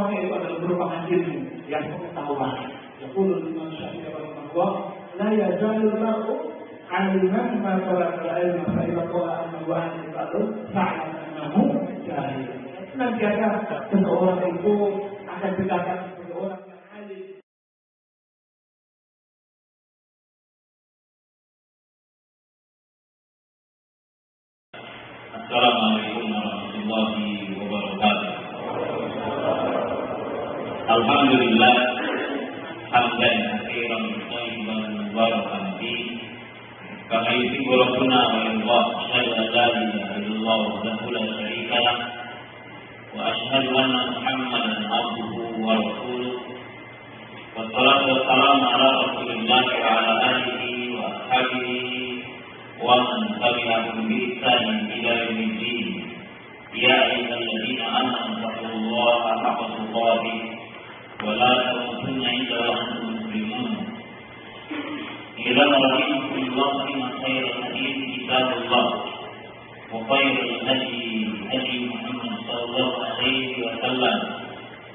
semuanya itu adalah merupakan ilmu yang pengetahuan. Yaqulu Imam Syafi'i rahimahullah, la yazalul mar'u 'aliman ma talaba ilma fa idza qala annahu 'alimun fa'lam annahu jahil. Senantiasa seseorang itu akan dikatakan sebagai orang yang alim. Assalamualaikum warahmatullahi wabarakatuh. Alhamdulillah hamdan katsiran thayyiban mubarakan fihi kama yuhibbu rabbuna wa yarda. Asyhadu an la ilaha illallah wahdahu la syarika lah wa asyhadu anna Muhammadan abduhu wa rasuluh. Wassalatu wassalamu ala Rasulillah wa ala alihi wa ashabihi wa man tabi'ahum bi ihsanin ila yaumiddin. Ya ayyuhalladzina amanu taqullaha haqqa tuqatih wa la tamutunna illa wa antum muslimun. Ila rahimakumullah inna khairal hadits kitabullah wa khairal hadi Muhammad sallallahu alaihi wa sallam.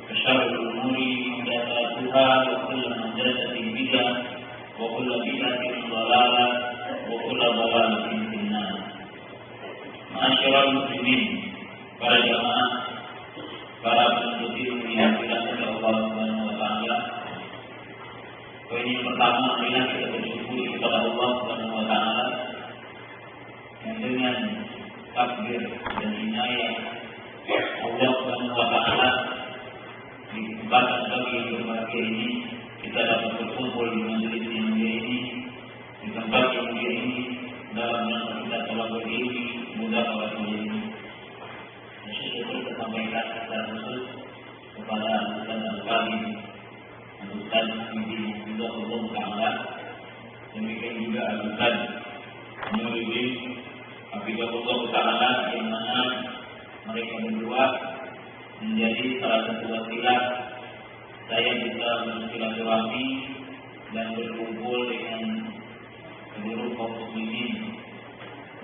Wa syarrul umuri muhdatsatuha wa kullu muhdatsatin bid'ah wa kullu bid'atin dhalalah wa kullu dhalalatin finnar. Ma'asyiral muslimin, para jamaah, para penuntut ilmu yang dirahmati Allah Subhanahu wa taala. Poin yang pertama adalah kita bersyukur kepada Allah Subhanahu wa taala yang dengan takdir dan inayah Allah Subhanahu wa taala di kesempatan pagi yang berbahagia ini kita dapat berkumpul di majelis yang mulia ini, di tempat yang mulia ini, dalam rangka kita telah berilmu mudah pada mulia ini. Syukur kita sampaikan secara khusus kepada Ustaz Al-Fadhil, Ustaz Hamidi Hafizahullah Ta'ala, demikian juga Ustaz Nuruddin Hafizahullah Ta'ala, yang mana mereka berdua menjadi salah satu wasilah saya bisa bersilaturahmi dan berkumpul dengan seluruh kaum muslimin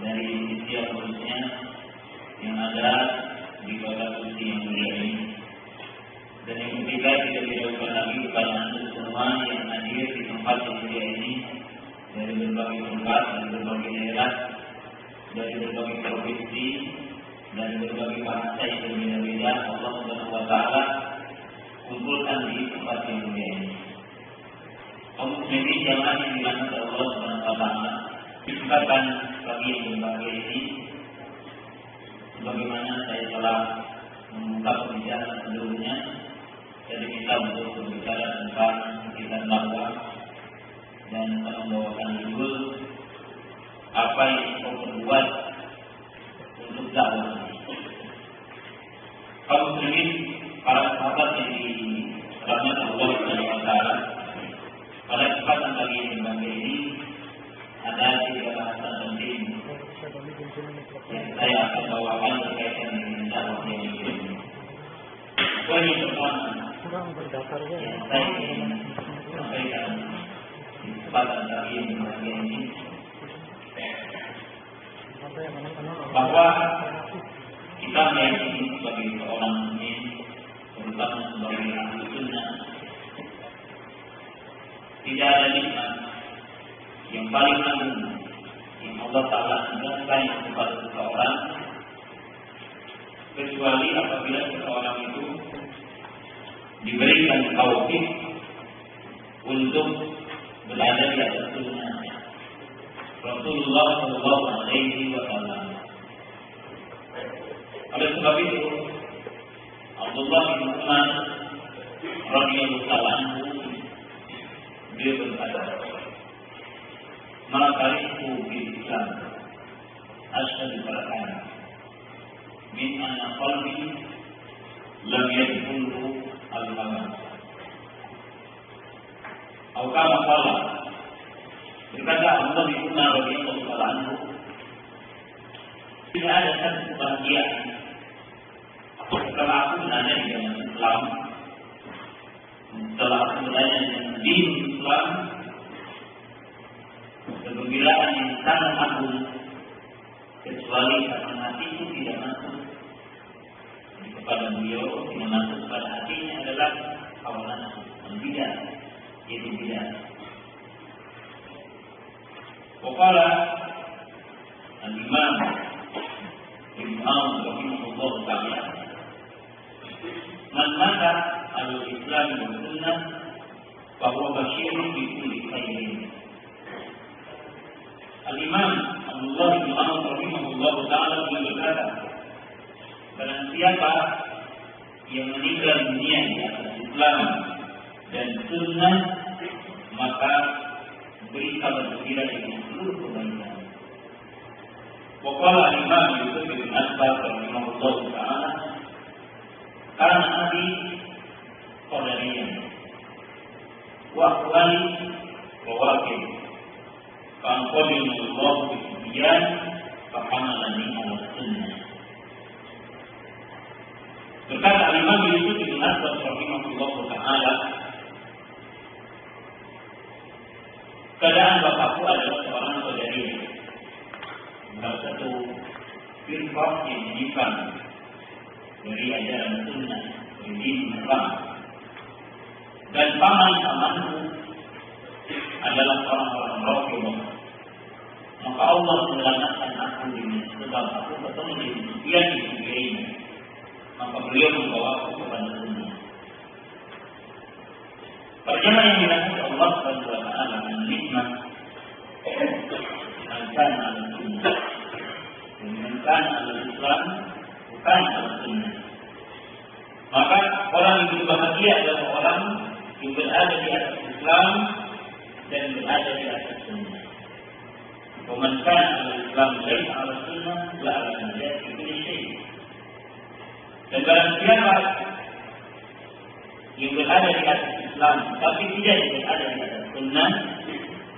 dari Indonesia khususnya yang ada di kota suci yang mulia ini. Dan yang ketiga, kita didahulukan lagi kepada anda semua yang hadir di tempat yang mulia ini dari berbagai tempat, dari berbagai daerah, dari berbagai provinsi, dari berbagai bahasa yang berbeda-beda. Allah Subhanahu wa taala kumpulkan di tempat yang mulia ini. Kaum muslimin jamaah yang dirahmati Allah Subhanahu wa taala, di kesempatan pagi yang berbahagia ini, sebagaimana saya telah mengungkap pembicaraan sebelumnya, jadi kita untuk berbicara tentang kitab dakwah dan membawakan judul apa yang kau perbuat untuk dakwah. Kaum muslimin, para sahabat yang dirahmati Allah Subhanahu wa taala, pada kesempatan pagi yang berbahagia ini ada tiga bahasan penting yang saya akan bawakan berkaitan dengan dakwah yang ini. Poin yang pertama yang saya ingin sampaikan di kesempatan pagi yang berbahagia ini, bahwa kita meyakini sebagai seorang mukmin, terutama sebagai ahli sunnah, tidak ada nikmat yang paling agung yang Allah Ta'ala anugerahkan kepada seseorang kecuali apabila seseorang itu diberikan taufik untuk berada di atas sunnah Rasulullah Sallallahu Alaihi Wasallam. Oleh sebab itu, Abdullah bin Umar radhiyallahu anhu dia berkata, "Ma'arifu bil Islam asyhadu an min anna qalbi lam yadkhulhu al-hawa." Atau kama qala, berkata Abdullah bin Umar radhiyallahu anhu, tidak ada satu kebahagiaan setelah aku berada di dalam Islam, setelah aku berada di Islam, kegembiraan yang sangat agung, kecuali karena hatiku tidak masuk kepada beliau, tidak masuk kepada hatinya adalah hawa nafsu, bidah, itu bidah. Waqala al-Imam Ibn rahimahullah ta'ala, man mata al-Islam wa sunnah bahwa basyirun bi kulli khairin. Al-Imam Abdullah bin Amr rahimahullah ta'ala berkata, barang siapa yang meninggal dunia di atas Islam dan sunnah, maka beri kabar gembira dengan seluruh kebaikan. Waqala al-Imam Yusuf bin Asbab rahimahullah ta'ala, karena Nabi qadariyah wa akhwali rawakib fa'anqadini Allah bi'tiyan fa'amalani ala sunnah. Berkata al-Imam Yusuf bin Asbab rahimahullah ta'ala, keadaan bapakku adalah seorang qadariyah, salah satu firqah yang menyimpang dari ajaran sunnah, dari din Islam. Dan paman-pamanku adalah orang-orang Rafidhah. Maka Allah menyelamatkan aku dengan sebab aku bertemu dengan Sufyan bin Uyainah. Maka beliau membawa aku kepada sunnah. Perjalanan yang dirahmati Allah Subhanahu wa ta'ala dan nikmat al-kan al-sunnah, al-kan al-Islam, bukan al-sunnah. Maka orang yang berbahagia adalah orang yang berada di atas Islam dan berada di atas sunnah. Waman kana al-Islam laisa ala sunnah la ala najat fi kulli syai'. Dan barang siapa yang berada di atas Islam tapi tidak berada di atas sunnah,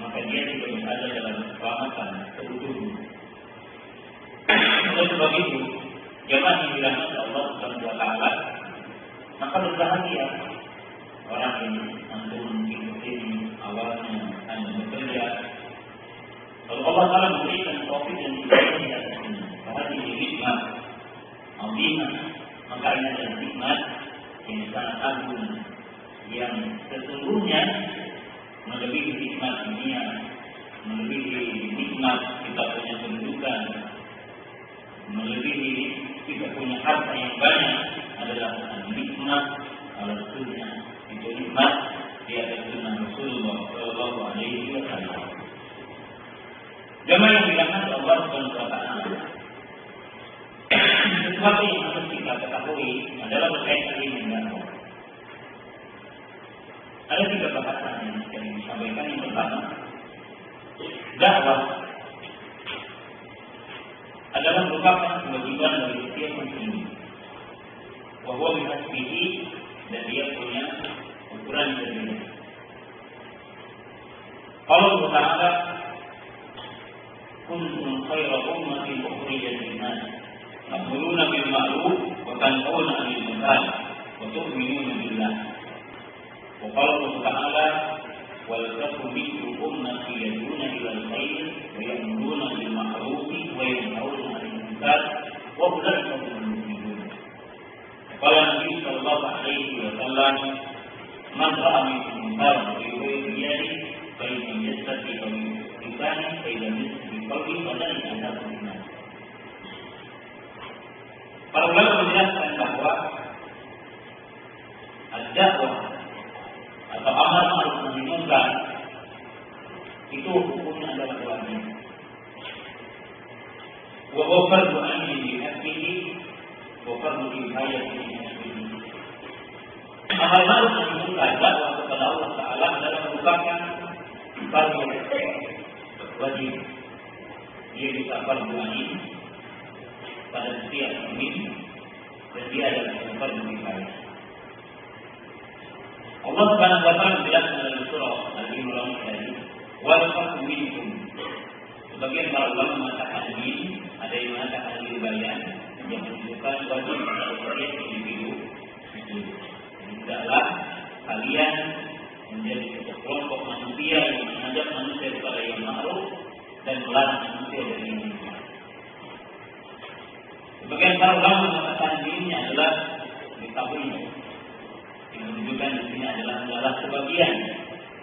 maka dia tidak berada dalam keselamatan seutuhnya. Oleh sebab itu, jemaah yang dirahmati Allah Subhanahu wa ta'ala, maka berbahagia orang yang antum mengikuti awalnya hanya bekerja. Kalau Allah Ta'ala memberikan taufik dan hidayah di atas sunnah, bahwa ini nikmat azimah, maka ini adalah nikmat yang sangat agung, yang sesungguhnya melebihi nikmat dunia, melebihi nikmat kita punya kedudukan, melebihi kita punya harta yang banyak, adalah nikmat al-sunnah. Itu nikmat di atas sunnah Rasulullah sallallahu alaihi wasallam. Jemaah yang dirahmati Allah Subhanahu wa ta'ala, sesuatu yang harus kita ketahui adalah berkaitan dengan dakwah. Ada 3 bahasan yang saya sampaikan. Yang pertama, dakwah adalah merupakan kewajiban bagi setiap muslim. Bahwa bihasbihi, dan dia punya ukuran yang berbeda. Allah Ta'ala, kuntum khairu ummatin ukhrijat lin-nas ta'muruna bil ma'ruf wa tanhauna 'anil munkar wa tu'minuna billah. Wa qala Allah Ta'ala, wal takum minkum ummatun yad'una ila al-khair wa ya'muruna bil ma'ruf wa yanhauna 'anil munkar wa ulaika humul muflihun. Qala Nabi sallallahu alaihi wasallam, man ra'a minkum munkaran falyughayyirhu bi yadihi fa in lam yastati' fa bi lisanihi fa in lam yastati' bi qalbihi fa dzalika adhabu an-nar. Para ulama menjelaskan bahwa ad-da'wah atau amar ma'ruf nahi munkar itu hukumnya adalah wajib. Wa huwa fardu 'ainin bi haqqihi wa fardu kifayatin bi haqqihi. Amar ma'ruf nahi munkar, dakwah kepada Allah Ta'ala adalah merupakan fardu wajib. Dia bisa fardu 'ain pada setiap mukmin, dan dia adalah fardu kifayah. Allah Subhanahu wa ta'ala menjelaskan dalam surah Al-Imran tadi, wal takum minkum. Sebagian para ulama mengatakan ini, ada yang mengatakan ini bayan, yang menunjukkan wajib pada setiap individu. Jadi tidaklah kalian menjadi sekelompok manusia yang mengajak manusia kepada yang ma'ruf dan melarang manusia dari yang munkar. Sebagian para ulama mengatakan ini adalah diketahui yang menunjukkan di sini adalah sebagian,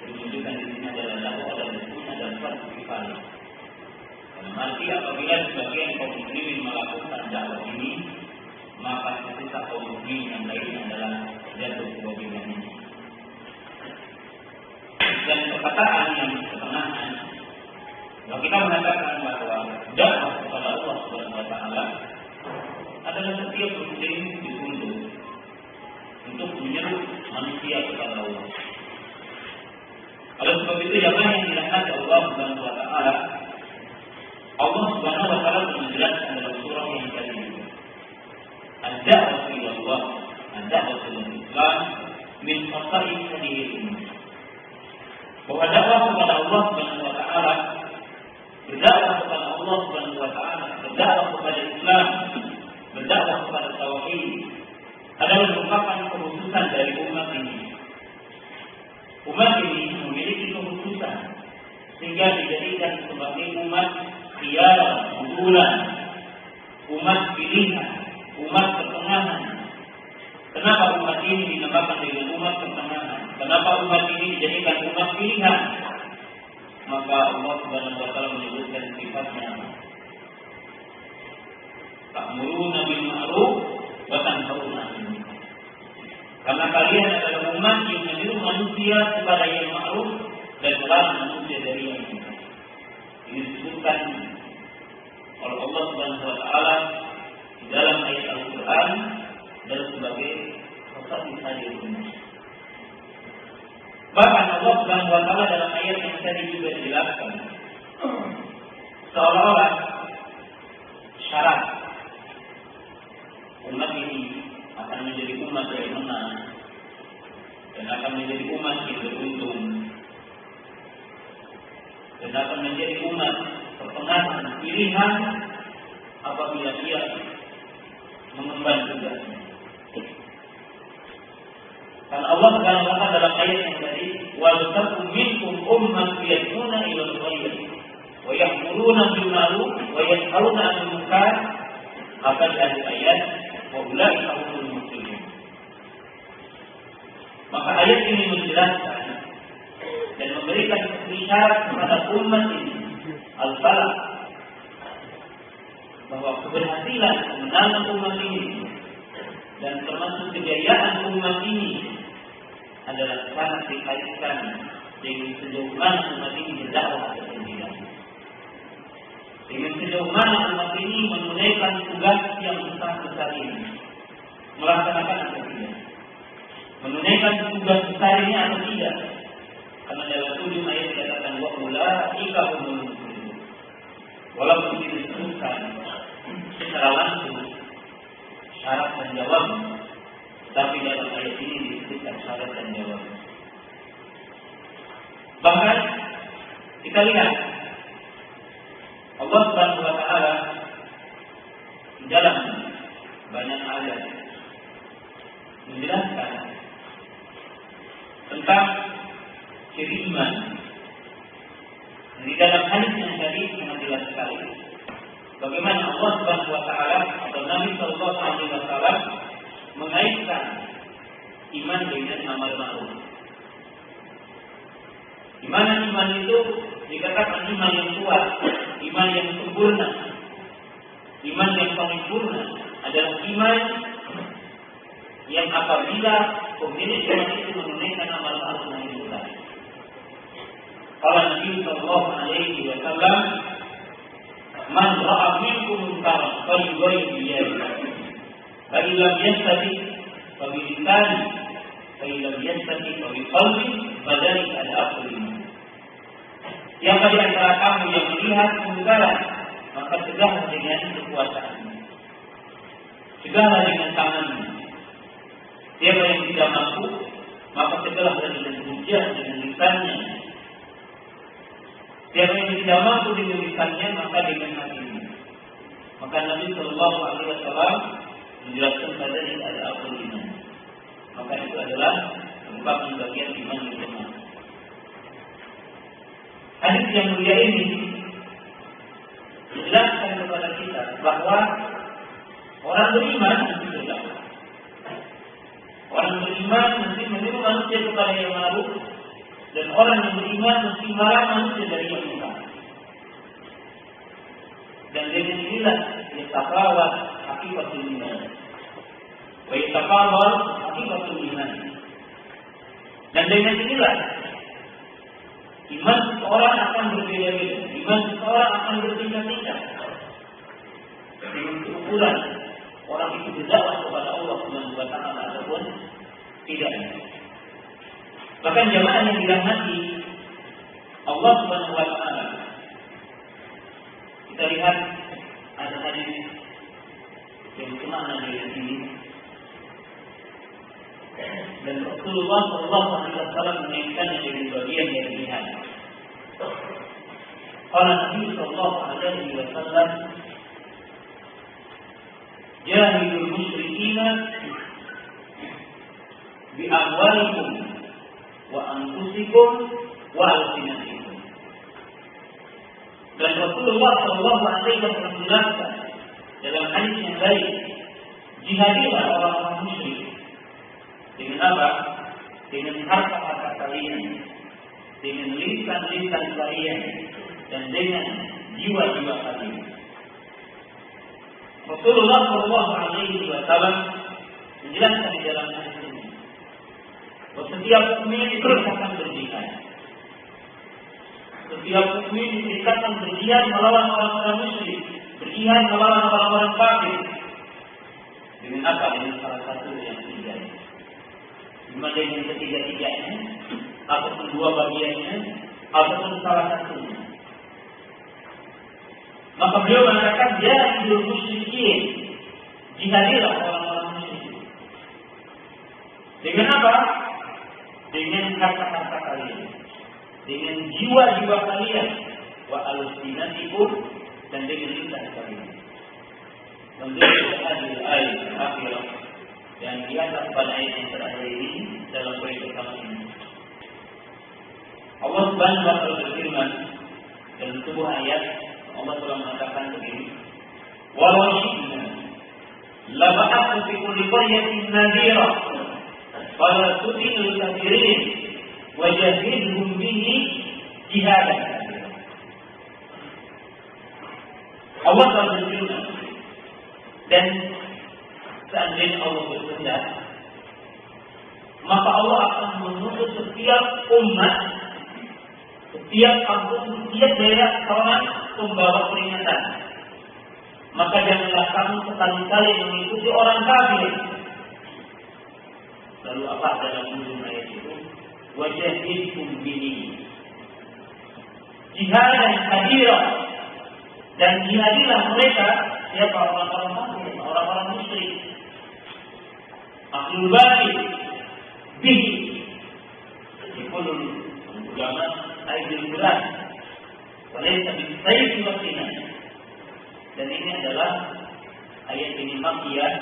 menunjukkan di sini adalah dakwah dan di sini adalah suatu kifayah. Dalam arti apabila sebagian kaum muslimin melakukan dakwah ini, maka sisa kaum muslimin yang lain adalah jatuh kebagian ini. Dan perkataan yang ketenangan, kalau kita mengatakan bahwa dakwah kepada Allah Subhanahu wa Ta'ala adalah setiap muslim dituntut untuk menyeru manusia kepada Allah. Oleh sebab itu, yang dirahmati Allah Subhanahu wa Ta'ala, Allah Subhanahu wa Ta'ala menjelaskan dalam surah yang tadi, ad-da'wah ila Allah, ad-da'wah ila Islam min khasa'is hadhihi ummah. Bahwa dakwah kepada Allah Subhanahu wa Ta'ala, berdakwah kepada Allah Subhanahu wa Ta'ala, berdakwah kepada Islam, berdakwah kepada tauhid adalah merupakan kekhususan dari umat ini. Umat ini memiliki kekhususan sehingga dijadikan sebagai umat khiyar, unggulan, umat pilihan, umat pertengahan. Kenapa umat ini dinamakan dengan umat pertengahan? Kenapa umat ini dijadikan umat pilihan? Maka Allah Subhanahu wa Ta'ala menyebutkan sifatnya, ta'muruna bil ma'ruf wa tanhauna 'anil munkar. Karena kalian adalah umat yang menyuruh manusia kepada yang ma'ruf dan melarang manusia dari yang munkar. Ini disebutkan oleh Allah Subhanahu wa Ta'ala di dalam ayat Al-Qur'an dan sebagai khasa'is hadhihi ummah. Bahkan Allah Subhanahu wa Ta'ala dalam ayat yang tadi juga dijelaskan, seolah-olah syarat umat ini akan menjadi umat yang menang dan akan menjadi umat yang beruntung dan akan menjadi umat pertengahan pilihan apabila dia mengemban tugasnya. Dan Allah Subhanahu wa Ta'ala dalam ayat yang tadi, wal takum minkum ummatun yad'una ila al-khair wa ya'muruna bil ma'ruf wa yanhauna 'anil munkar. Maka di akhir ayat, wa ulaika humul muflihun. Maka ayat ini menjelaskan dan memberikan isyarat kepada umat ini al-falah, bahwa keberhasilan kemenangan umat ini dan termasuk kejayaan umat ini adalah sangat dikaitkan dengan sejauh mana umat ini berdakwah atau tidak. Dengan sejauh mana umat ini menunaikan tugas yang besar ini, melaksanakan atau tidak, menunaikan tugas besar ini atau tidak. Karena dalam ujung ayat dikatakan wa ulaika humul muflihun. Walaupun disebutkan secara langsung syarat dan jawab, tapi dalam ayat ini disebutkan syarat dan jawab. Bahkan kita lihat Allah Subhanahu wa Ta'ala di dalam banyak ayat menjelaskan tentang ciri iman. Di dalam hadis yang tadi sangat jelas sekali bagaimana Allah Subhanahu wa Ta'ala atau Nabi Sallallahu Alaihi Wasallam mengaitkan iman dengan amal ma'ruf. Di mana iman itu dikatakan iman yang kuat, iman yang sempurna, iman yang sempurna adalah iman yang apabila pemilik iman itu menunaikan amal ma'ruf nahi munkar. Kalau Nabi Sallallahu Alaihi Wasallam, man ra'a minkum munkaran falyughayyir biyadihi. Fa in lam yastati fa bi lisanihi, fa in lam yastati fa bi qalbihi, fadzalika al-afdal iman. Yang di antara kamu yang melihat kemungkaran, maka cegahlah dengan kekuasaan, cegahlah dengan tanganmu. Siapa yang tidak mampu, maka cegahlah dengan hujah, dengan lisannya. Siapa yang tidak mampu dengan lisannya, maka dengan hatinya. Maka Nabi Sallallahu Alaihi Wasallam menjelaskan pada ini ada afdal iman. Maka itu adalah merupakan bagian iman yang benar. Hadis yang mulia ini menjelaskan kepada kita bahwa orang beriman mesti berdakwah. Orang beriman mesti menyuruh kepada yang mabuk, dan orang yang beriman mesti marah manusia dari yang muka. Dan dengan inilah yatafawat haqiqatul iman. Wa yatafawat haqiqatul iman. Dan dengan inilah iman seseorang akan berbeda-beda. Iman seseorang akan bertingkat-tingkat. Dengan ukuran orang itu berdakwah kepada Allah Subhanahu wa taala ataupun tidak. Bahkan jamaah yang dirahmati Allah Subhanahu wa taala. Kita lihat ada hadis yang bermakna dari sini. Dan Rasulullah sallallahu alaihi wasallam mengingatkan dari bagian dari jihad. Qala Nabi sallallahu alaihi wasallam, "Jahidul musyrikina bi amwalikum wa anfusikum wa alsinatikum." Dan Rasulullah sallallahu alaihi wasallam menjelaskan dalam hadis yang lain, jihadilah orang-orang musyrik. Dengan apa? Dengan harta-harta kalian, dengan lisan-lisan kalian, dan dengan jiwa-jiwa kalian. Rasulullah sallallahu alaihi wasallam menjelaskan di dalam hadis ini bahwa setiap mukmin diperintahkan berjihad. Setiap mukmin diperintahkan berjihad melawan orang-orang musyrik, berjihad melawan orang-orang kafir. Dengan apa? Dengan salah satu yang tiga. Cuma dengan ketiga-tiganya, ataupun dua bagiannya, ataupun salah satunya. Maka beliau mengatakan, jahidul musyrikin, jihadilah orang-orang musyrik. Dengan apa? Dengan harta-harta kalian, dengan jiwa-jiwa kalian, wa alsinatikum, dan dengan lisan kalian. Menurut hadis ayat akhirah yang di atas pada ayat yang terakhir ini dalam poin pertama ini, Allah Subhanahu wa taala berfirman dalam sebuah ayat, Allah telah mengatakan begini, "Walau syi'na la ba'athna fi kulli qaryatin nadhira fala tuti'il kafirin wa jahidhum bihi jihadan." Allah telah berfirman, dan seandainya Allah berkehendak, maka Allah akan mengutus setiap umat, setiap kampung, setiap daerah seorang pembawa peringatan. Maka janganlah kamu sekali-kali mengikuti orang kafir. Lalu apa dalam ujung ayat itu? Wajahidhum bihi jihadan kabira, dan jihadilah mereka, siapa? Orang-orang kafir, orang-orang musyrik. Ahlul batil bihi, dikulul ulama ayat Quran, walaysa bisayfi wa sinan. Dan ini adalah ayat ini makkiyah.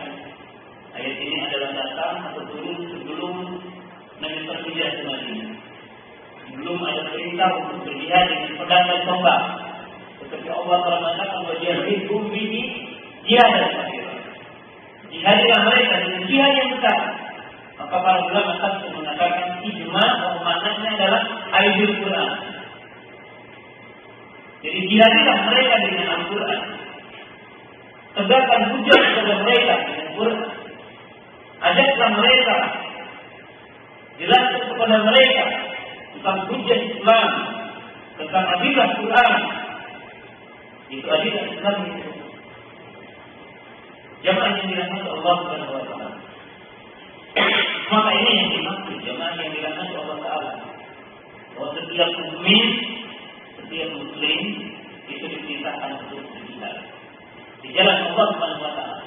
Ayat ini adalah datang atau turun sebelum Nabi berhijrah ke Madinah. Belum ada perintah untuk berjihad dengan pedang dan tombak. Tetapi Allah telah mengatakan wajahidhum bihi jihadan kabira. Jihadilah mereka dengan jihad yang besar. Maka para ulama tafsir mengatakan ijma bahwa maknanya adalah ayatul Quran. Jadi jihadilah mereka dengan Al-Quran. Tegakkan hujah kepada mereka dengan Quran. Ajaklah mereka, jelaskan kepada mereka tentang hujah Islam, tentang adilah Quran. Itu adilah Islam itu. Jamaah yang dirahmati Allah Subhanahu wa taala. Maka ini yang dimaksud jamaah yang dirahmati Allah Taala. Bahwa setiap mukmin, setiap muslim itu diperintahkan untuk berjihad di jalan Allah Subhanahu wa taala.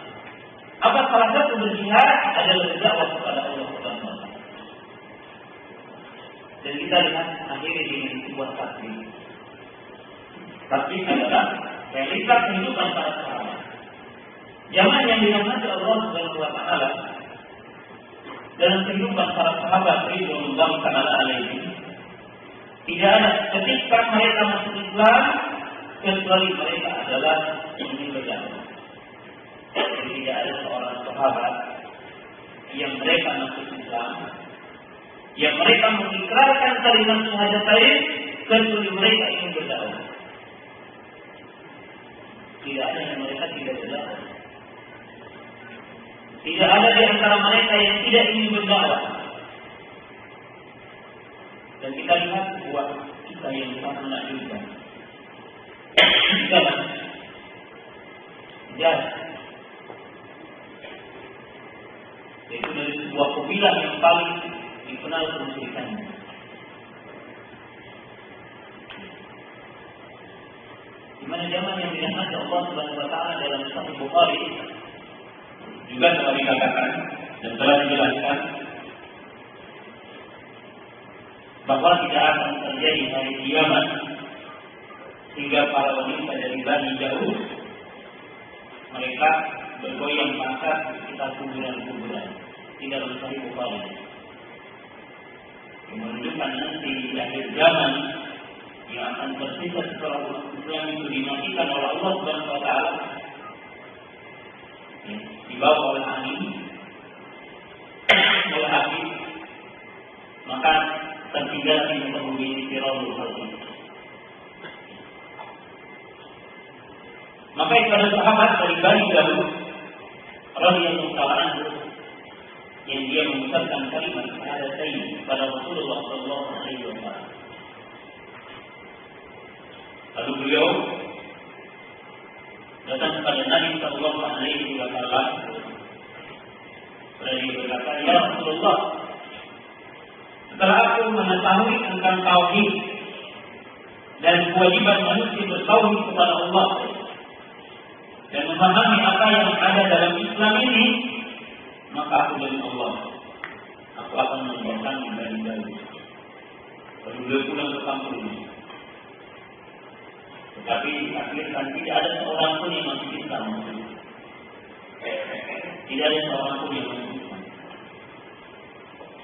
Apa salah satu berjihad adalah berdakwah kepada Allah Subhanahu wa taala. Dan kita lihat akhirnya dengan sebuah takbir. Takbir adalah realitas kehidupan para sahabat. Jamaah yang dirahmati Allah Subhanahu wa taala, dalam kehidupan para sahabat ridwanullah ta'ala alaihi, tidak ada ketika mereka masuk Islam kecuali mereka adalah ingin berdakwah. Jadi tidak ada seorang sahabat yang mereka masuk Islam yang mereka mengikrarkan kalimat syahadatain kecuali mereka ingin berdakwah. Tidak ada yang mereka tidak berdakwah. Tidak ada di antara mereka yang tidak ingin berdakwah. Dan kita lihat buat kita yang sangat menakjubkan. Hijaz. Itu dari sebuah kabilah yang paling dikenal kemusyrikannya. Di mana zaman yang dirahmati Allah Subhanahu wa taala dalam Sahih Bukhari juga telah dikatakan dan telah dijelaskan bahwa tidak akan terjadi hari kiamat sehingga para wanita dari Bani Daud mereka bergoyang pasar di sekitar kuburan-kuburan di dalam Sahih Bukhari. Yang menunjukkan nanti di akhir zaman yang akan tersisa setelah umat Islam itu dimatikan oleh Allah Subhanahu wa taala, dibawa oleh angin, oleh api, maka tertinggal di muka bumi ini firarul khalqi. Maka itu ada sahabat dari Bani Daud radhiyallahu ta'ala anhu yang dia mengucapkan kalimat syahadatain pada Rasulullah sallallahu alaihi wasallam. Lalu beliau datang kepada Nabi sallallahu alaihi wasallam dan dia berkata, "Ya Rasulullah, setelah aku mengetahui tentang tauhid dan kewajiban manusia bertauhid kepada Allah dan memahami apa yang ada dalam Islam ini, maka aku dari Allah, aku akan membuatkan dari Daud." Lalu beliau pulang ke kampungnya. Tetapi akhirnya tidak ada seorang pun yang masuk Islam. Tidak ada seorang pun yang masuk Islam.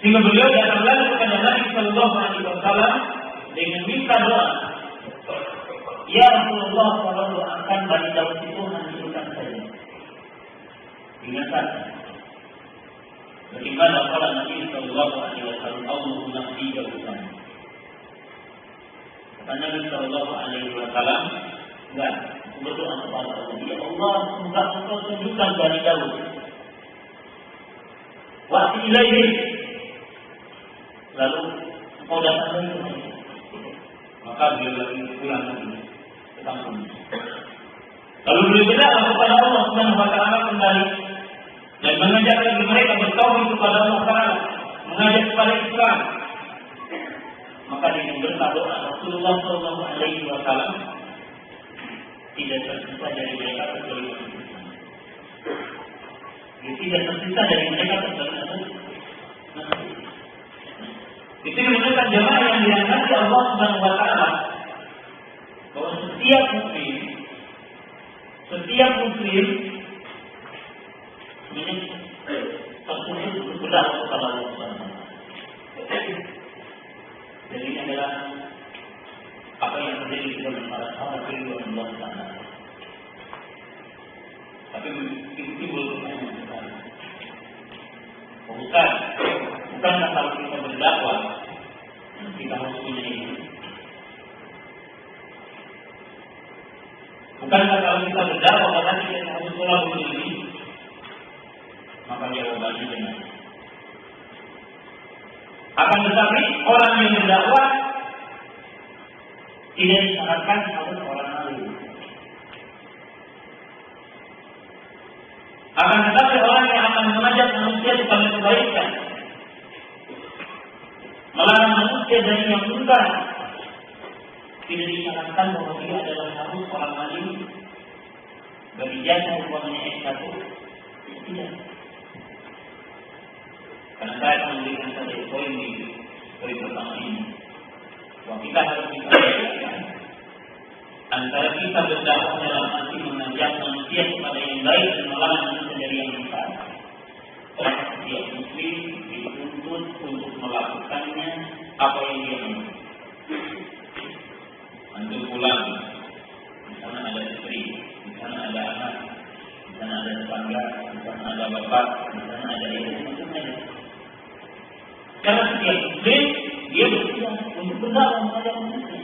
Sehingga beliau datang lagi kepada Nabi Sallallahu Alaihi Wasallam dengan minta doa. Ya Rasulullah, kalau doakan Bani Daud itu hancurkan saja. Ingatkan. Bagaimana kalau Nabi Sallallahu Alaihi Wasallam Allahumma fi Daudan. Kata Nabi Sallallahu Alaihi Wasallam, enggak, berdoa kepada Allah. Ya Allah, semoga Engkau tunjukkan Bani Daud. Wahai ilaihi. Lalu Engkau datang lagi. Maka beliau lagi pulang lagi ke kampung. Lalu beliau berdoa kepada Allah Subhanahu wa taala kembali dan mengajak mereka bertauhid kepada Allah Taala, mengajak kepada Islam. Maka dengan berkata doa Rasulullah Sallallahu Alaihi Wasallam tidak tersisa dari mereka kecuali Islam. Tidak tersisa dari mereka kecuali Islam. Itu menunjukkan jemaah yang dirahmati Allah Subhanahu Wa Taala bahwa setiap muslim ini tertuntut berdoa kepada Allah Subhanahu Wa Taala. Jadi ini adalah apa yang terjadi di dalam para sahabat radhiyallahu anhum. Tapi timbul pertanyaan sekarang. Bukankah kalau kita berdakwah kita harus punya ini? Bukankah kalau kita berdakwah berarti kita harus pola begini? Maka jawabannya benar. Akan tetapi orang yang berdakwah tidak disyaratkan harus orang alim. Akan tetapi orang yang akan mengajak manusia kepada kebaikan, melarang manusia dari yang munkar, tidak disyaratkan bahwa dia adalah harus orang alim. Bagi jasa umpamanya S1, tidak. Karena saya akan memberikan satu poin pertama ini. Bahwa kita harus membedakan antara kita berdakwah dalam arti mengajak manusia kepada yang baik dan melarang manusia dari yang munkar. Setiap muslim dituntut untuk melakukannya apa yang dia mau. Antum pulang, di sana ada istri, di sana ada anak, di sana ada tetangga, di sana ada bapak, di sana ada ibu, macam-macam. Karena setiap muslim, dia bersedia untuk berdakwah kepada umatnya.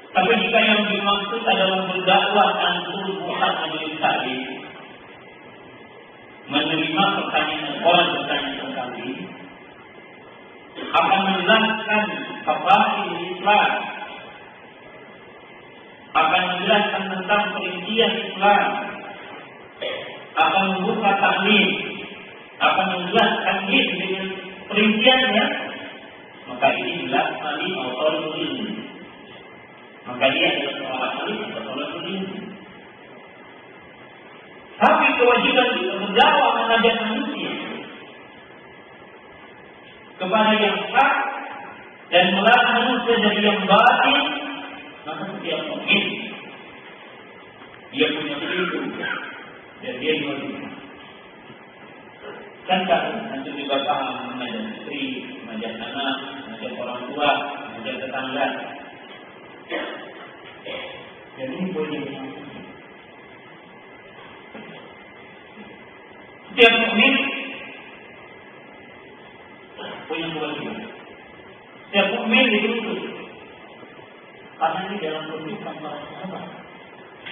Tapi jika yang dimaksud adalah berdakwah antum bukan majelis taklim, menerima pertanyaan orang bertanya kembali, akan menjelaskan fadail Islam, akan menjelaskan tentang perincian Islam, akan membuka taklim, akan menjelaskan dengan perinciannya, maka ini jelas alim atau ilmu. Maka dia adalah seorang alim atau seorang ilmu. Tapi kewajiban kita berdakwah mengajak manusia kepada yang hak dan melarang manusia dari yang batil, maka setiap mukmin dia punya ilmu dan dia diwajibkan. Kan nanti juga paham mengajak istri, mengajak anak, mengajak orang tua, mengajak tetangga. Dan ini boleh. Setiap mukmin punya kewajiban. Setiap mukmin dituntut. Karena ini dalam kehidupan para sahabat.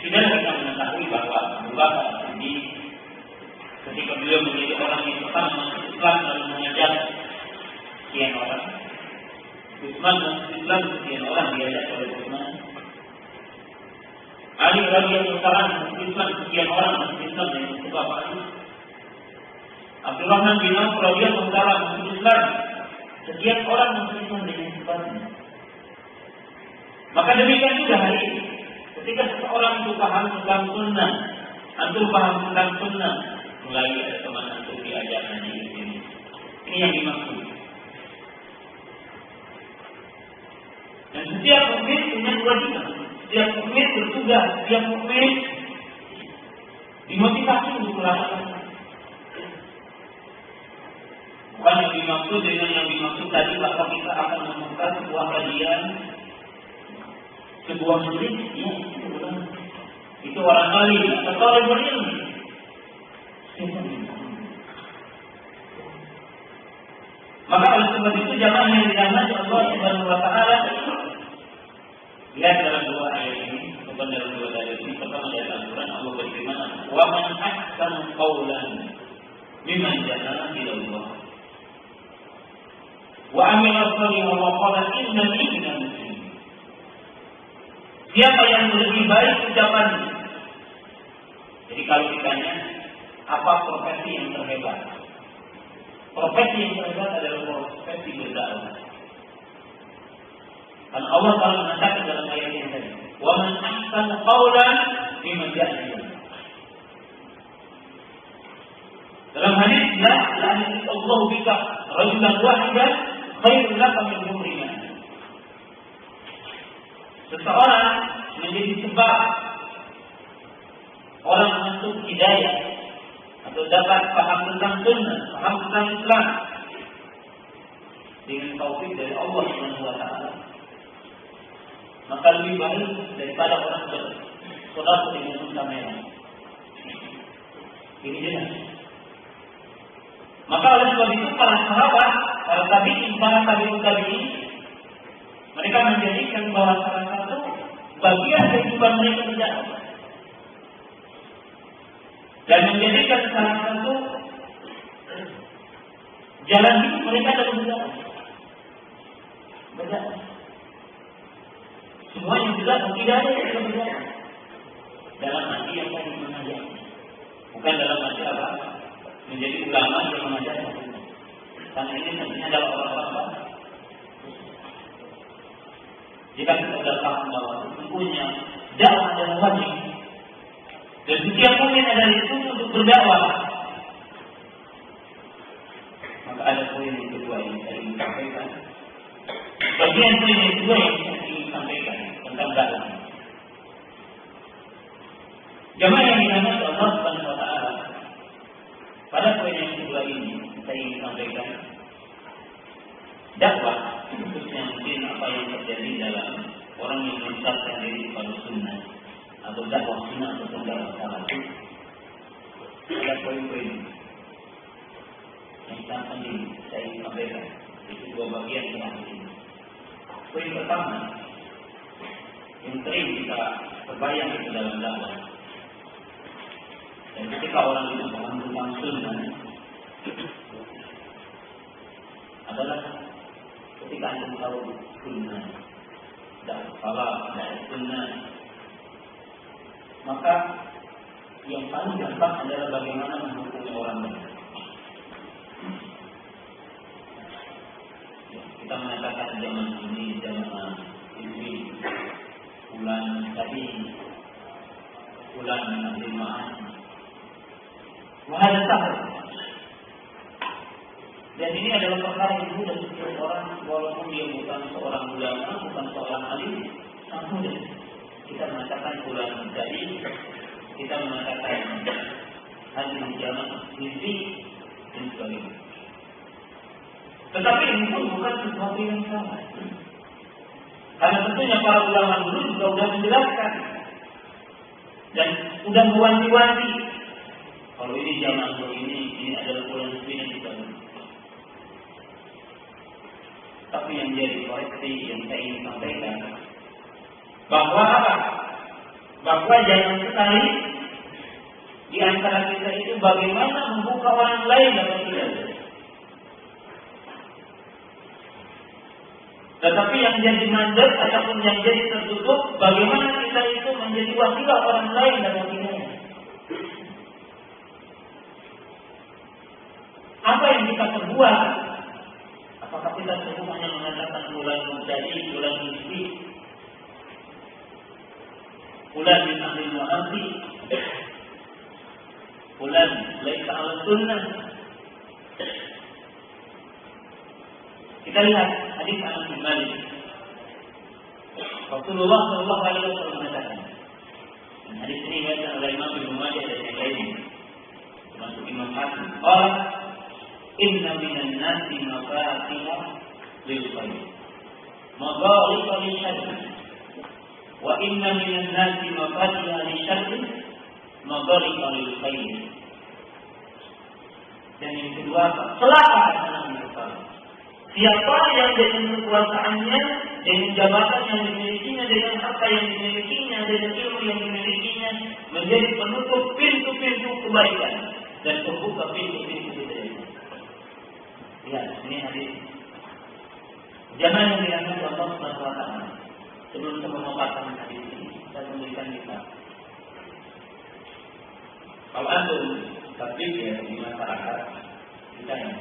Tidak kita mengetahui bahwa Abu Bakar ini ketika beliau menjadi orang yang pertama masuk Islam lalu mengajak sekian orang. Utsman masuk Islam sekian orang diajak oleh Utsman. Ali radhiyallahu anhu masuk Islam sekian orang masuk Islam dengan sebab Ali. Abdurrahman bin Auf radhiyallahu anhu masuk Islam sekian orang masuk Islam dengan sebabnya. Maka demikian juga hari ini, ketika seseorang itu paham tentang sunnah, antum paham tentang sunnah, mulai ada teman antum diajak ngaji di sini. Ini yang dimaksud. Dan setiap mukmin punya kewajiban, setiap mukmin bertugas, setiap mukmin dimotivasi untuk melakukan. Bukan yang dimaksud dengan yang dimaksud tadi bahwa kita akan menemukan sebuah kajian, sebuah majelis, ya itu benar. Itu orang alim atau orang berilmu. Maka oleh sebab itu jamaah yang dirahmati Allah Subhanahu wa taala, lihat dalam dua ayat ini, bukan dalam dua ayat ini, pertama dari Al-Quran Allah berfirman, "Wa man ahsanu qawlan mimman jaa ila Allah wa amila shalihan wa qala innani minal muslimin." Siapa yang lebih baik ucapannya? Jadi kalau ditanya, apa profesi yang terhebat? Profesi yang terhebat adalah profesi berdakwah. Karena Allah telah mengatakan dalam ayat yang tadi, "Wa man ahsanu qawlan mimman jaa ila Allah." Dalam hadis, la Allah bika rajulan wahidan khairun laka min humri na'am. Seseorang menjadi sebab orang masuk hidayah atau dapat paham tentang sunnah, paham tentang Islam dengan taufik dari Allah Subhanahu wa taala, maka lebih baik daripada orang bersolat dengan unta merah. Ini jelas. Maka oleh sebab itu para sahabat, para tabi'in, mereka menjadikan bahwa salah satu bagian kehidupan mereka berdakwah dan menjadikan salah satu jalan hidup mereka dalam berdakwah. Semua yang jelas tidak ada yang berdakwah dalam arti yang tadi mengajak, bukan dalam arti apa menjadi ulama yang mengajak. Karena ini tentunya adalah orang-orang. Jika kita sudah paham bahwa sesungguhnya dakwah adalah wajib dan setiap mukmin adalah dituntut untuk berdakwah, maka ada poin yang kedua yang saya ingin sampaikan. Bagian poin yang kedua yang saya ingin sampaikan tentang dakwah. Jamaah yang dirahmati Allah Subhanahu wa taala, pada poin yang kedua ini saya ingin sampaikan dakwah, khususnya mungkin apa yang terjadi dalam orang yang mensabkan diri kepada sunnah atau dakwah sunnah atau dakwah salaf. Ada poin-poin. yang sangat penting saya ingin sampaikan. Itu dua bagian yang penting. Poin pertama yang sering kita terbayang itu dalam dakwah. Dan ketika orang itu paham tentang sunnah adalah ketika antum tahu sunnah dan salah dan sunnah, maka yang paling gampang adalah bagaimana menghukumi orang lain. Kita mengatakan zaman ini zaman ini bulan tadi bulan Jumat wahai sahur. Dan ini adalah perkara yang mudah setiap orang, walaupun dia bukan seorang ulama, bukan seorang alim, sangat mudah. Kita mengatakan bulan tadi, kita mengatakan hari kiamat, mimpi dan sebagainya. Tetapi ini pun bukan sesuatu yang salah. Karena tentunya para ulama dulu juga sudah menjelaskan dan sudah mewanti-wanti. Kalau ini zaman ini adalah bulan ini juga. Tapi yang jadi koreksi yang saya ingin sampaikan bahwa apa? Bahwa jangan sekali di antara kita itu bagaimana membuka orang lain dalam tidak. Tetapi yang jadi mandat ataupun yang jadi tertutup, bagaimana kita itu menjadi wasilah orang lain dalam hidupnya. Apa yang kita perbuat? Apakah kita semuanya mengatakan bulan menjadi bulan mimpi, bulan min ahli mu'afi, bulan laisa ala sunnah? Kita lihat hadis Anas bin Malik. Rasulullah sallallahu alaihi wasallam mengatakan, hadis ini diriwayatkan oleh Imam Ibnu Majah dan yang lainnya, termasuk Imam Hakim. Inna minan nasi mafatiha lil khair, maghariqa lil syarr, wa inna minan nasi mafatiha lil syarr, maghariqa lil khair. Dan yang kedua, celaka anak besar. Siapa yang dengan kekuasaannya, dengan jabatan yang dimilikinya, dengan harta yang dimilikinya, dengan ilmu yang dimilikinya, menjadi penutup pintu-pintu kebaikan dan membuka pintu-pintu kejahatan. Lihat, ini hadis. Jangan yang dirahmati Allah Subhanahu wa taala. Sebelum saya memaparkan hadis ini, saya memberikan kita. Kalau antum berpikir di masyarakat kita ini,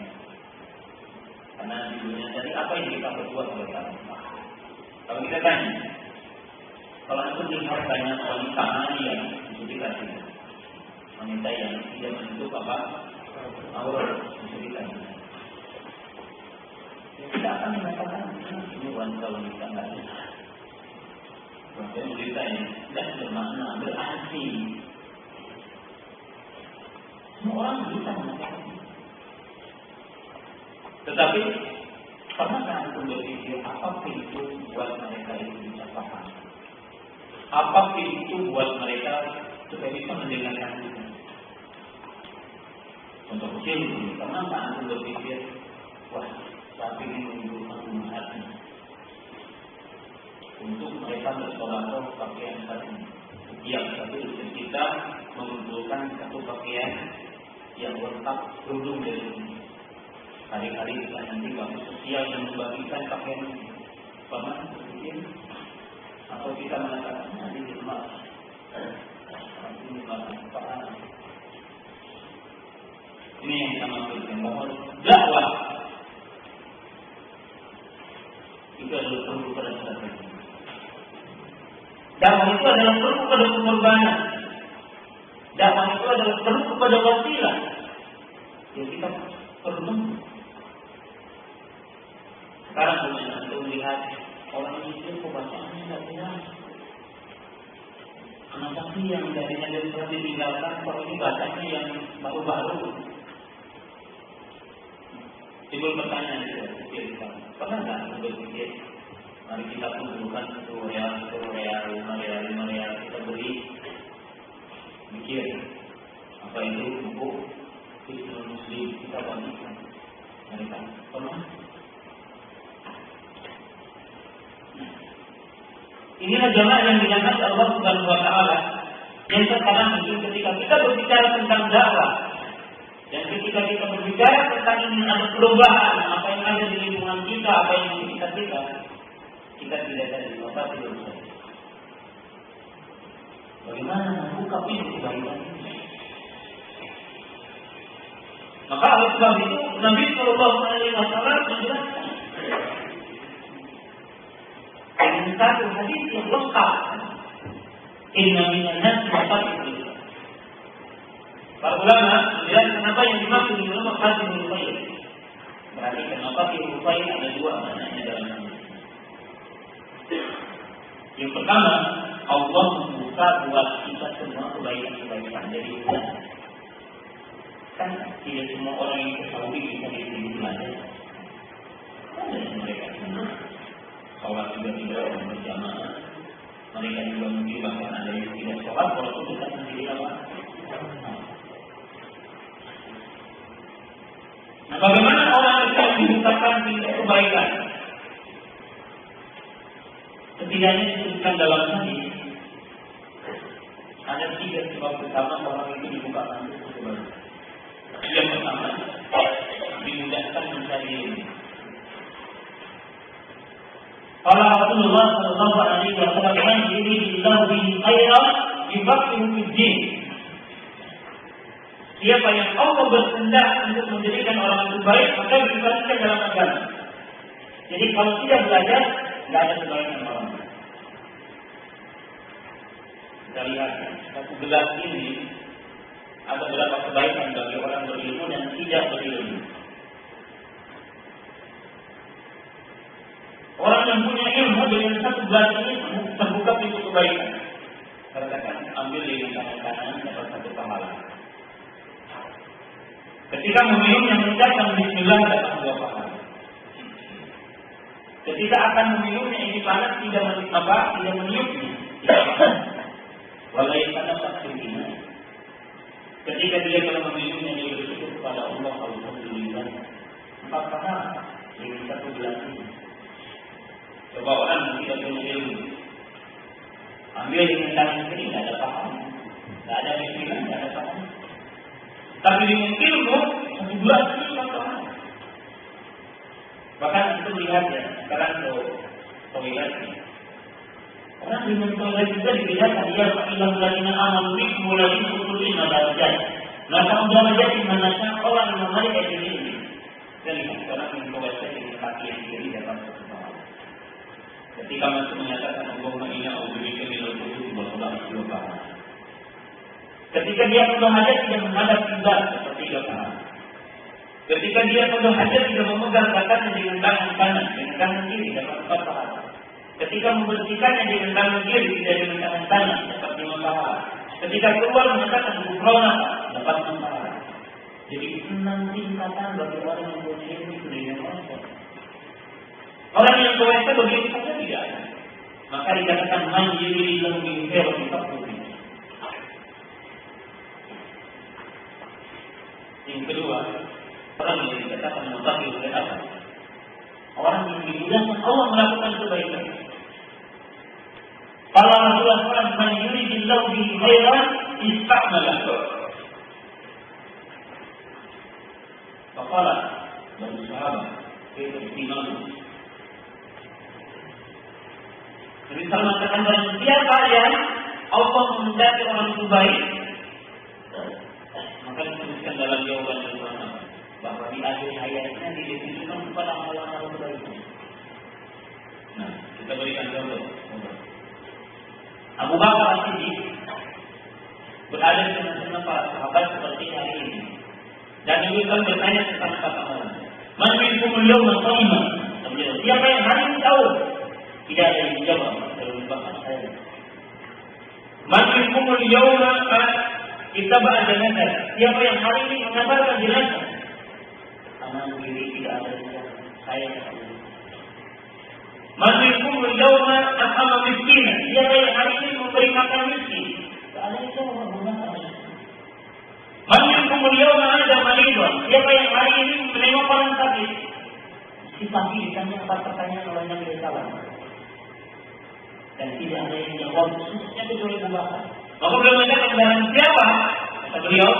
karena di dunia tadi apa yang kita berbuat oleh kamu? Kalau kita tanya, kalau antum lihat banyak wanita yang itu dikasih, wanita yang tidak menutup apa aurat itu dikasih. Kita akan mengatakan ini wanita enggak bisa. Wanita yang tidak bermakna, berarti. Semua orang bisa mengatakan. Tetapi pernahkah antum berpikir apa pintu buat mereka itu bisa paham? Apa pintu buat mereka supaya bisa mendengarkan itu? Contoh kecil, pernahkah antum berpikir, wah, tapi ini menimbulkan umat untuk mereka bersolat pakaian tadi. Yang satu kita mengumpulkan satu pakaian yang lengkap kerudung dari ini. Hari-hari kita nanti bakal sosial dan membagikan pakaian ini. Pernah berpikir? Atau kita mengatakan nanti di rumah ini manfaat. Ini yang kita maksudkan bahwa dakwah itu adalah perlu pada strategi. Dakwah itu adalah perlu pada pengorbanan. Dakwah itu adalah perlu kepada wasilah. Yang kita perlu tempuh. Sekarang kemudian untuk melihat orang itu kebacaannya tidak jelas. Kenapa sih yang darinya dari surat ditinggalkan? Kalau ini bacanya yang baru-baru. Timbul pertanyaan itu, kita pernah nggak berpikir? Mari kita kumpulkan 10 real, 5 real, kita beli. Mikir, apa itu buku Islam Muslim kita bagikan. Inilah jamaah yang dirahmati Allah Subhanahu wa taala. Yang sekarang mungkin ketika kita berbicara tentang dakwah dan ketika kita berbicara tentang ini ada perubahan, apa yang ada di lingkungan kita, apa yang di sekitar kita, kita tidak ada di mata tidak bisa. Bagaimana membuka pintu kebaikan ini? Maka oleh sebab itu Nabi Shallallahu Alaihi Wasallam menjelaskan dengan satu hadis yang lengkap. Inna minan nasi maqatil. Para ulama menjelaskan apa yang dimaksud dengan maqatil khair. Berarti maqatil khair ada dua maknanya dalam hadis. Yang pertama, Allah membuka buat kita semua kebaikan-kebaikan dari Allah. Kan tidak semua orang yang ketahui bisa diterima belajar. Ada mereka semua sholat juga tidak orang berjamaah. Mereka juga mungkin bahkan ada yang tidak sholat walaupun kita sendiri apa? Nah, bagaimana orang yang dibukakan pintu kebaikan? Setidaknya disebutkan dalam hadis ada 3 sebab utama orang itu dibukakan pintu kebaikan. Yang pertama, dimudahkan mencari ilmu. Qala Rasulullah sallallahu alaihi wasallam, "Man yuridillahu bihi khairan yufaqihuhu fid-din." Siapa yang Allah berkehendak untuk menjadikan orang itu baik, maka diberikan dalam agama. Jadi kalau tidak belajar, tidak ada kebaikan orang. Kita lihat satu gelas ini ada beberapa kebaikan bagi orang berilmu dan tidak berilmu. Orang yang punya ilmu dengan satu gelas ini terbuka pintu kebaikan. Katakan ambil dengan tangan kanan dapat 1 pahala. Ketika meminum yang mengucapkan Bismillah dapat 2 pahala. Ketika akan meminumnya ini panas tidak meniupnya. Walaupun fakirina. Ketika dia telah meminumnya dia bersyukur kepada Allah alhamdulillah. 4 pahala dengan 1 gelas ini. Coba orang yang tidak punya ilmu ambil dengan tangan kiri, tidak ada pahala, tidak ada Bismillah, tidak ada pahala. Tapi dengan ilmu 1 gelas ini pahala. Bahkan itu lihat ya, sekarang toilet. Orang dengan toilet juga dibedakan ya, ilah ladina amal bikum ladin usulin darajat. Maka darajat di mana orang yang menarik ini. Dan sekarang dengan toilet dengan kaki yang kiri dapat 1 pahala. Ketika masuk menyatakan Allahumma inna a'udzubika minal khubuthi wal khaba'ith 2 pahala. Ketika dia penuh hajat tidak menghadap kiblat seperti 3 pahala. Ketika dia penuh hajat tidak memegang batannya dengan tangan kanan, dengan tangan kiri dapat 4 pahala. Ketika membersihkannya dengan tangan kiri tidak dengan tangan kanan dapat 5 pahala. Ketika keluar menyatakan ghufrana dapat 6 pahala. Jadi 6 tingkatan bagi orang yang punya ilmu itu dengan Allah. Orang yang kuasa begitu saja tidak ada. Maka dikatakan man yuridillahu bihi khairan yufaqihuhu fid-din. Yang kedua, orang yang dikatakan mutaqi oleh Allah. Orang yang dimudahkan Allah melakukan kebaikan. Kalau Rasulullah SAW man yuridillahu bihi khairan ista'malahu. Faqala bagi sahabat, "Kaifa istimalu?" Nabi SAW mengatakan barang siapa yang Allah menghendaki orang itu baik, maka disebutkan dalam jawaban Al-Quran bahwa di akhir hayatnya didefinisikan kepada amalan-amalan kebaikan. Nah, kita berikan contoh. Abu Bakar As-Siddiq berada di tengah-tengah para sahabat seperti hari ini. Dan Nabi SAW bertanya tentang 4 amalan. Man minkumul yawma sha'iman? Siapa yang hari ini tahu? Tidak ada yang menjawab dalam bahasa saya. Man minkumul yawma ittaba'a janazah. Siapa yang hari ini mengabarkan jenazah? Kanan kiri tidak ada yang saya tahu. Man minkumul yawma at'ama miskin. Siapa yang hari ini memberi makan miskin? Tidak ada yang tahu menggunakan. Man minkumul yawma ada maridun. Siapa yang hari ini menengok orang sakit? Si pagi ditanya 4 pertanyaan oleh Nabi SAW. dan tidak ada yang jawab khususnya kecuali Abu Bakar. Maka beliau mengatakan barang siapa, kata beliau,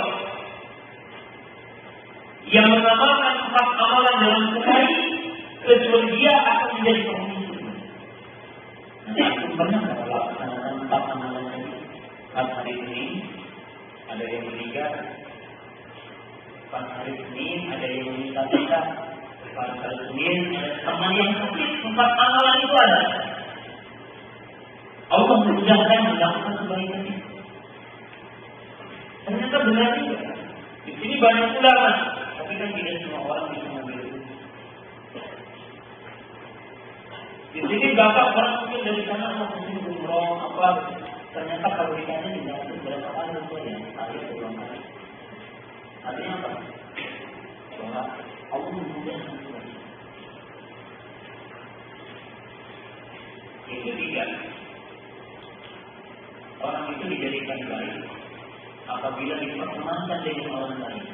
yang mengamalkan 4 amalan dalam sehari, kecuali dia akan menjadi penghuni surga. Nah, aku pernah melaksanakan 4 amalan tadi. 4 hari ini ada yang meninggal, 4 hari Senin ada yang meminta kita, 4 hari Senin ada teman yang sakit, 4 amalan itu ada. Allah memudahkan melakukan kebaikan itu. Ternyata benar juga. Di sini banyak ulama, tapi kan tidak semua orang bisa mengambil itu. Di sini bapak orang mungkin dari sana mau kesini umroh apa, ternyata kalau ditanya tidak ada berapa kali itu ya, hari atau 2 kali. Artinya apa? Bahwa Allah memudahkan kebaikan. Itu tidak. Orang itu dijadikan baik apabila dipertemankan dengan orang lain.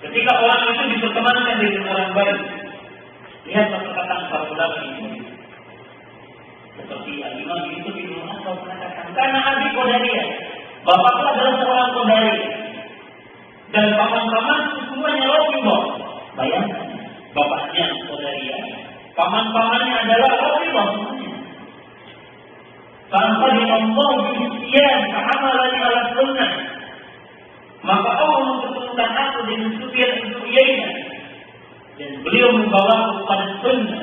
Ketika orang itu dipertemankan dengan orang baik, lihat perkataan para ulama ini. Seperti Imam Yusuf bin Muhammad mengatakan, karena Abi Qadariyah, bapakku adalah seorang Qadariyah, dan paman-paman semuanya Rafidhah. Bayangkan, bapaknya Qadariyah, paman-pamannya adalah Rafidhah semuanya. Sampai Allah bisyan amalan ala sunnah, maka Allah mempertemukan aku dengan Sufyan dan beliau membawa kepada sunnah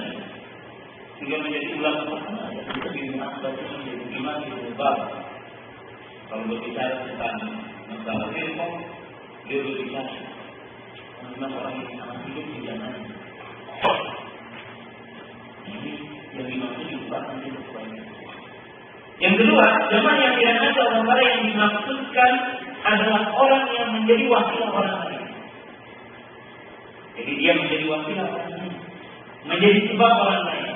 sehingga menjadi ulama pertama yang lebih menambah menjadi imam di Bukhari. Kalau berbicara tentang masalah ilmu, dia berbicara tentang orang yang sangat hidup di zaman ini yang dimaksud juga nanti sesuai. Yang kedua, jamaah yang dirangkai orang yang dimaksudkan adalah orang yang menjadi wakil orang lain. Jadi dia menjadi wakil orang lain, menjadi sebab orang lain.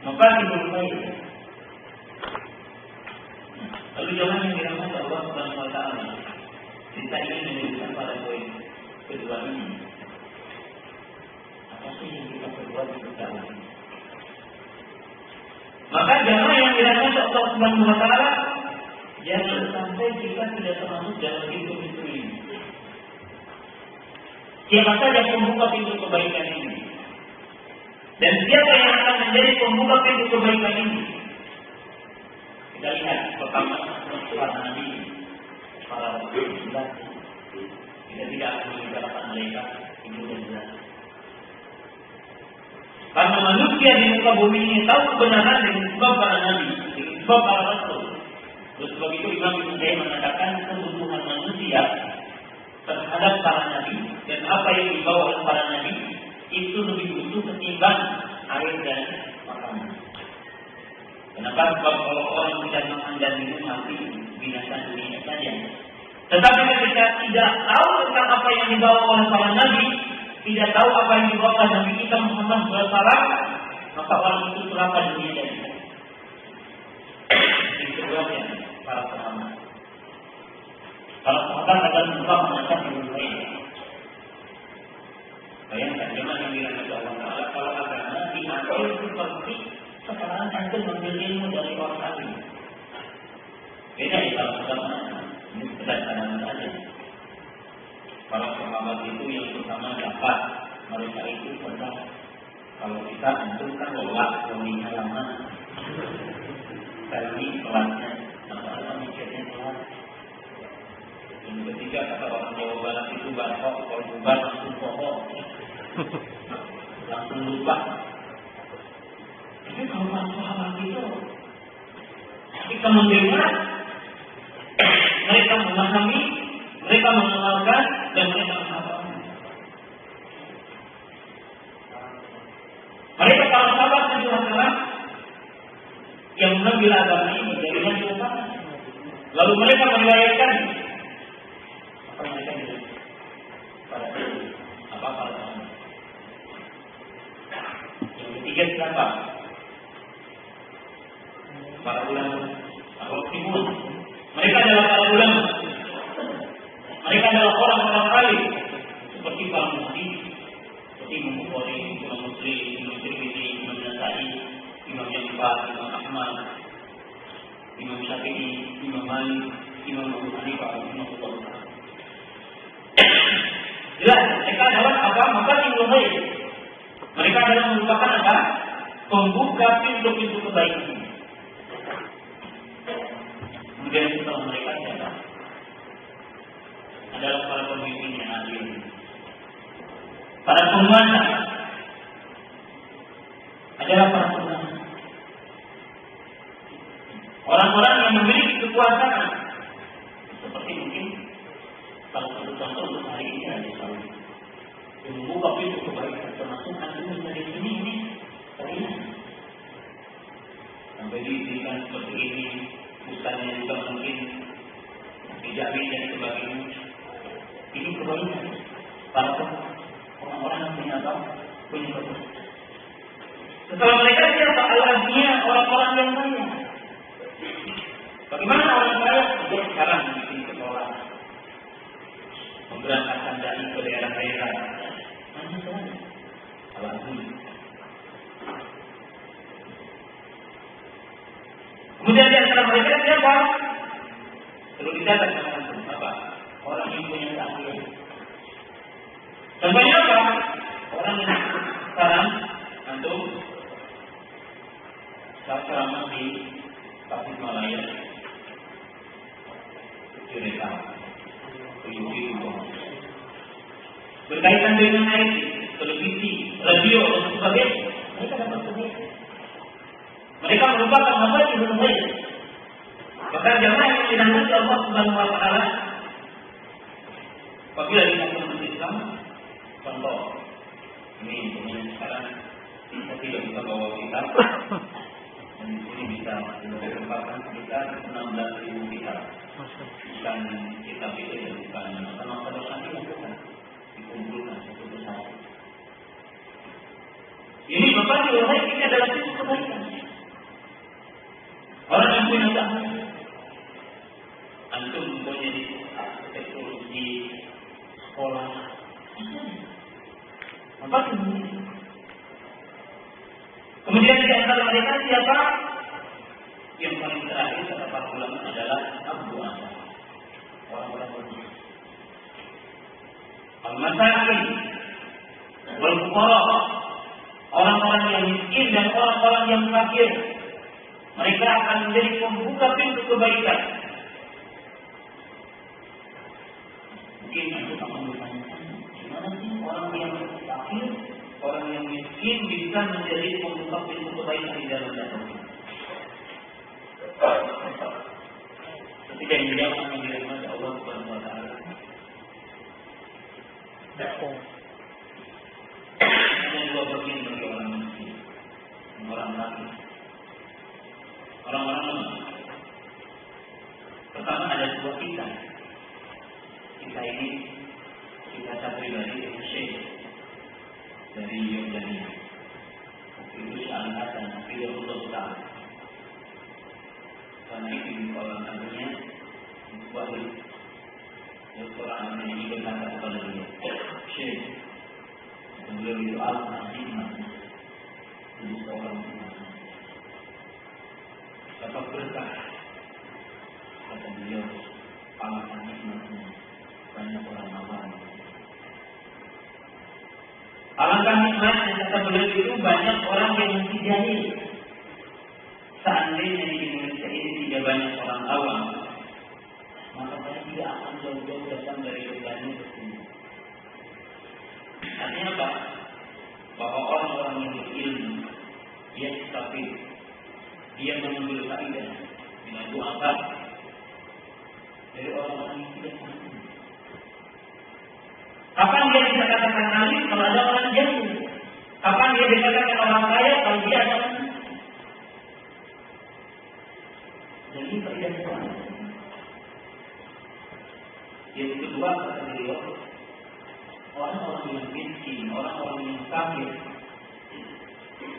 Maka diberkahi. Lalu jamaah yang dirangkai Allah Subhanahu Wa Taala, kita ingin menunjukkan pada poin kedua ini. Apa sih yang kita perbuat di dalam ini? Maka jamaah yang dirahmati Allah Subhanahu Wa Taala, jangan sampai kita tidak termasuk dalam pintu ini. Siapa saja pembuka pintu kebaikan ini, dan siapa yang akan menjadi pembuka pintu kebaikan ini? Kita lihat pertama para nabi, para rasul. Kita tidak akan membicarakan mereka itu dan jelas. Karena manusia di muka bumi ini tahu kebenaran dengan sebab para nabi, dengan sebab para rasul. Oleh sebab itu Imam Ibnu Qayyim mengatakan kebutuhan manusia terhadap para nabi dan apa yang dibawa oleh para nabi itu lebih butuh ketimbang air dan makanan. Kenapa? Sebab kalau orang tidak makan dan minum mati binasa dunia saja. Tetapi ketika tidak tahu tentang apa yang dibawa oleh para nabi, tidak tahu apa yang dibawa Nabi kita Muhammad SAW, maka orang itu celaka dunia dan akhirat. Ini sebabnya para sahabat. Para sahabat adalah sebab menangkap yang lain. Bayangkan jemaah yang dirahmati Allah Taala, kalau agama diambil seperti sekarang antum mengambil ilmu dari orang lain. Beda ya kalau agama ini berdasarkan saja. Para sahabat itu yang pertama dapat, mereka itu pernah. Kalau kita antum kan lelah, lebih lama. Kali kelasnya, masalah mikirnya kelas. Yang ketiga kata orang Jawa Barat itu batok, kalau bubar langsung pokok, langsung lupa. Tapi kalau para sahabat itu, ketika mendengar, mereka memahami, mereka mengenalkan dan mereka menghafalkan. Mereka para sahabat adalah yang mengambil agama ini dari Nabi Muhammad. Lalu mereka meriwayatkan apa yang mereka bilang pada apa para sahabat. Yang ketiga siapa? Para ulama. Al-Rasulullah. Mereka adalah para ulama. Mereka adalah orang-orang alim seperti para muhadits, seperti Imam Bukhari, Imam Muslim, Imam Tirmidzi, Imam Hanifah, Imam Ahmad, Imam Syafi'i, Imam Malik, Imam Abu Hanifah, rahimahullah. Jelas, mereka adalah apa? Mafatihul ghaib. Mereka adalah merupakan apa? Pembuka pintu-pintu kebaikan. Kemudian setelah mereka siapa? Adalah para pemimpin yang adil, para penguasa, adalah para penguasa, orang-orang yang memiliki kekuasaan. Seperti mungkin salah satu contoh untuk hari ini adalah Saudi yang membuka pintu kebaikan, termasuk anjing dari sini ini terlihat sampai diberikan seperti ini, bukannya juga mungkin dijamin dan sebagainya. Ini kebaikan para orang-orang yang punya apa? Punya kekuasaan. Setelah mereka siapa? Al-Azmiya, orang-orang yang kaya. Bagaimana orang kaya? Dia sekarang bikin sekolah, memberangkatkan dai ke daerah-daerah. Mana saja? Al-Azmiya. Kemudian di antara mereka siapa? Perlu dicatat apa? Orang yang punya keahlian. Contohnya apa? Orang yang sekarang antum saat ceramah di Tasikmalaya, cerita berkaitan dengan IT, televisi, radio dan sebagainya. Mereka dapat kebaikan. Mereka merupakan mafatihul ghaib. Bahkan jamaah yang dirahmati Allah Subhanahu wa taala, apabila di masuk Islam, contoh ini kemudian sekarang kita tidak bisa bawa kitab, dan di sini bisa merupakan sekitar 16.000 kitab. Bukan kitab itu dan bukan masa-masa nanti bukan dikumpulkan satu persatu. Ini mafatihul ghaib, ini adalah pintu kebaikan. Orang yang punya keahlian, antum punya di teknologi sekolah, apa kemudian? Kemudian di antara mereka siapa? Yang paling terakhir kata para ulama adalah Abu Asad, orang-orang berdosa, al-masakin, wal-fuqara, orang-orang yang miskin dan orang-orang yang fakir. Mereka akan menjadi pembuka pintu kebaikan. Mungkin aku akan bertanya, gimana sih orang yang fakir, orang yang miskin bisa menjadi pembuka pintu kebaikan di dalam dakwah? Ketika yang dijawab yang dirahmati Allah Subhanahu wa taala. Hanya dua bagian bagi orang miskin, orang fakir. Orang-orang pertama ada dua kita. Kita ini kita pribadi Syekh dari Yordania. Itu Al-Hasan Fidullah Ta'ala. Karena itu orang namanya Wahid. Al-Quran ini berkata kepada dia, Syekh, beliau itu Al-Hasan, itu seorang dapat berkah. Kata beliau, alangkah nikmatnya banyak orang awam. Alangkah nikmatnya kata beliau itu banyak orang yang masih jahil. Seandainya di Indonesia ini tidak banyak orang awam, maka saya tidak akan jauh-jauh datang dari Yordania ke sini. Artinya apa? Bahwa orang-orang yang berilmu, dia tapi dia mengambil kaidah dengan doa dari orang-orang yang tidak tahu. Kapan dia dikatakan alim kalau ada orang jahil? Kapan dia dikatakan orang kaya kalau dia ada orang? Jadi kaidah doa. Yang kedua kata beliau, orang-orang yang miskin, orang-orang yang kafir,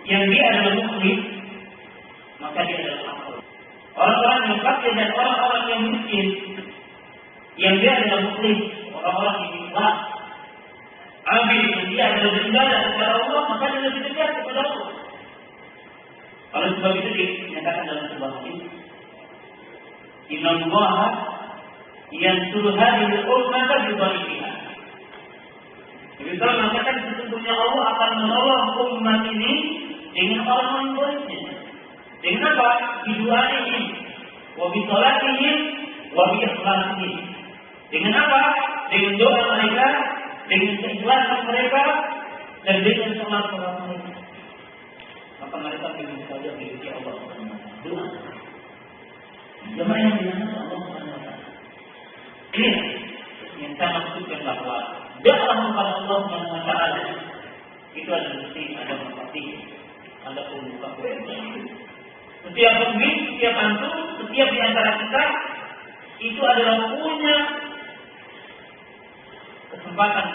yang dia adalah mukmin, maka dia adalah akal. Orang-orang yang fakir dan orang-orang yang miskin, yang dia adalah mukmin, orang-orang yang ikhlas, abid, dia adalah beribadah kepada Allah, maka dia lebih dekat kepada Allah. Kalau Oleh sebab itu dinyatakan dalam sebuah hadis, Innallaha yansuru hadhihi al-ummata bi dhaifiha. Jadi kalau mengatakan sesungguhnya Allah akan menolong umat ini dengan orang-orang baiknya. Dengan apa? Bidu'aihim wa bi salatihim wa bi ikhlasihim. Dengan apa? Dengan doa mereka, dengan keikhlasan mereka, dan dengan salat mereka. Maka mereka dengan saja memiliki Allah SWT. Doa. Jemaah yang dinamakan Allah SWT. Ini yang saya maksudkan bahwa dakwah kepada Allah SWT itu ada mesti ada mempati, ada pembuka pintu. Setiap pemimpin, setiap antum, setiap di antara kita itu adalah punya kesempatan.